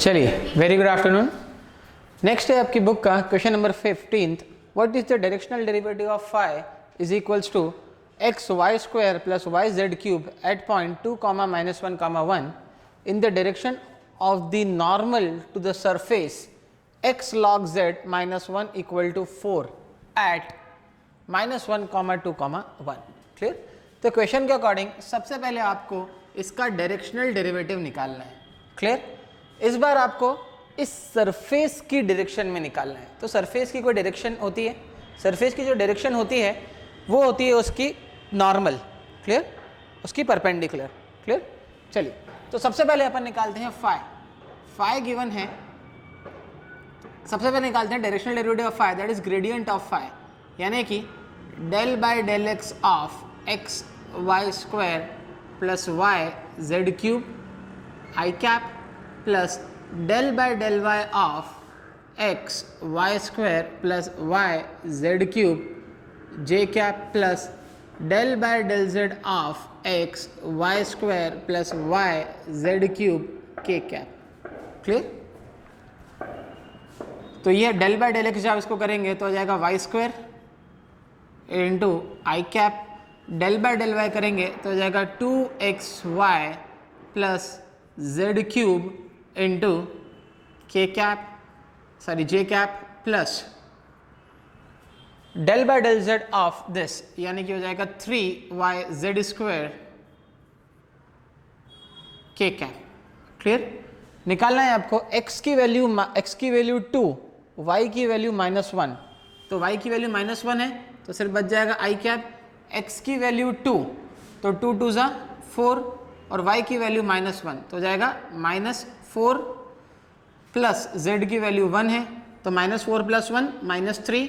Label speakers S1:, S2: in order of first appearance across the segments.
S1: चलिए, very good afternoon. Next है आपकी बुक का question number 15th। What is the directional derivative of phi is equals to x y square plus y z cube at point 2, -1, 1 in the direction of the normal to the surface x log z minus 1 equal to 4 at -1, 2, 1। Clear? तो question के according सबसे पहले आपको इसका directional derivative निकालना है। Clear? इस बार आपको इस सरफेस की डायरेक्शन में निकालना है। तो सरफेस की कोई डायरेक्शन होती है, सरफेस की जो डायरेक्शन होती है वो होती है उसकी नॉर्मल। क्लियर? उसकी परपेंडिकुलर। क्लियर? चलिए, तो सबसे पहले अपन निकालते हैं फाई। फाई गिवन है, सबसे पहले निकालते हैं directional derivative of phi, that is gradient of phi, यानी कि del by del x of x y square plus y z cube i cap plus del by del y of x y square plus y z cube j cap plus del by del Z of x y square plus y z cube k cap. Clear? तो ये del by del x जब इसको करेंगे तो हो जाएगा Y square into I cap, del by del Y करेंगे तो हो जाएगा 2xy plus Z cube into K cap sorry J cap plus del by del Z of this, यानी कि हो जाएगा 3y Z square K cap. Clear? निकालना है आपको x की वैल्यू 2, y की वैल्यू -1। तो y की वैल्यू -1 है तो सिर्फ बच जाएगा i कैप, x की वैल्यू 2 तो 2 2 ज़ा 4 और y की वैल्यू -1 तो हो जाएगा -4 प्लस z की वैल्यू 1 है तो -4 प्लस 1 -3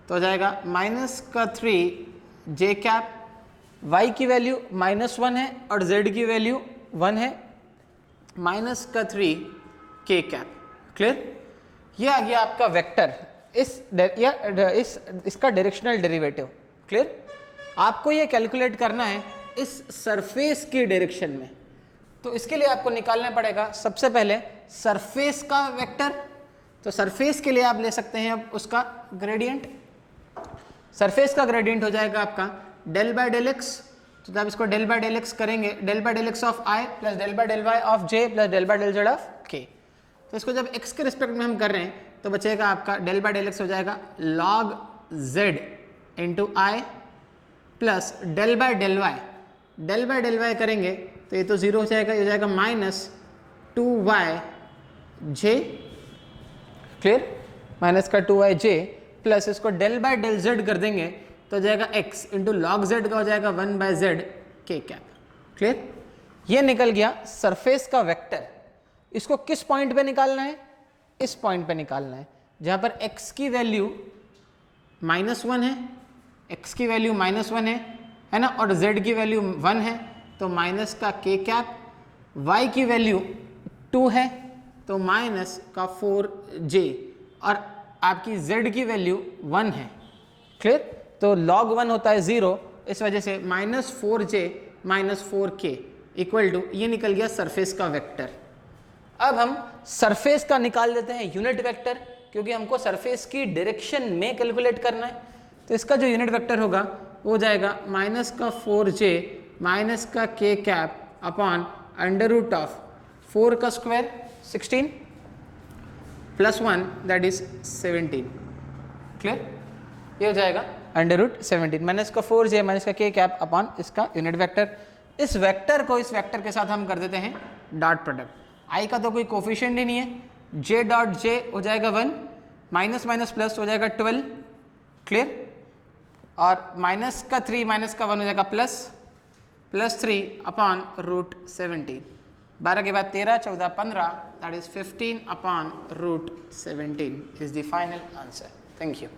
S1: तो हो जाएगा -3 जे कैप, y की वैल्यू -1 है और z की वैल्यू 1 है -3 के कैप। क्लियर? ये आ गया आपका वेक्टर, इसका डायरेक्शनल डेरिवेटिव। क्लियर? आपको ये कैलकुलेट करना है इस सरफेस की डायरेक्शन में। तो इसके लिए आपको निकालना पड़ेगा सबसे पहले सरफेस का वेक्टर। तो सरफेस के लिए आप ले सकते हैं अब उसका ग्रेडियंट। सरफेस का ग्रेडियंट हो जाएगा आपका डेल बाय डेल एक्स, तो जब इसको डेल बाय डेल एक्स करेंगे, del by del x of i plus del by del y of j plus del by del Z of k. तो इसको जब एक्स के रिस्पेक्ट में हम कर रहे हैं तो बचेगा आपका डेल बाय डेल एक्स हो जाएगा log z into i plus del by del y, del by del Y करेंगे तो ये तो जीरो हो जाएगा, ये हो जाएगा -2y जे। क्लियर? माइनस का 2y जे प्लस इसको डेल बाय डेल जेड कर देंगे तो हो जाएगा x इंटू लॉग जेड का हो जाएगा 1/z के कैप। क्लियर? ये निकल गया सरफेस का वेक्टर। इसको किस पॉइंट पे निकालना है? इस पॉइंट पे निकालना है जहां पर x की वैल्यू -1 है, x की वैल्यू -1 है ना, और z की वैल्यू 1 है तो माइनस का k कैप, y की वैल्यू 2 है तो माइनस का 4j और आपकी z की वैल्यू 1 है। क्लियर? तो log 1 होता है 0, इस वजह से -4j -4k इक्वल टू ये निकल गया सरफेस का वेक्टर। अब हम सरफेस का निकाल देते हैं यूनिट वेक्टर, क्योंकि हमको सरफेस की डायरेक्शन में कैलकुलेट करना है। तो इसका जो यूनिट वेक्टर होगा वो हो जाएगा -4j -k कैप अपॉन √4 का square 16 plus 1 that is 17। Clear? ये हो जाएगा √17 -4j -k कैप अपॉन इसका यूनिट वेक्टर। इस वेक्टर को इस वेक्टर के साथ हम कर देते हैं डॉट प्रोडक्ट। आई का तो कोई कोफिशिएंट ही नहीं है, j डॉट j हो जाएगा 1, माइनस माइनस प्लस हो जाएगा 12। क्लियर? और माइनस का 3 माइनस का 1 हो जाएगा +3 अपॉन √17। 12 के बाद 13, 14, 15 that is 15 upon √17 is the final answer. Thank you.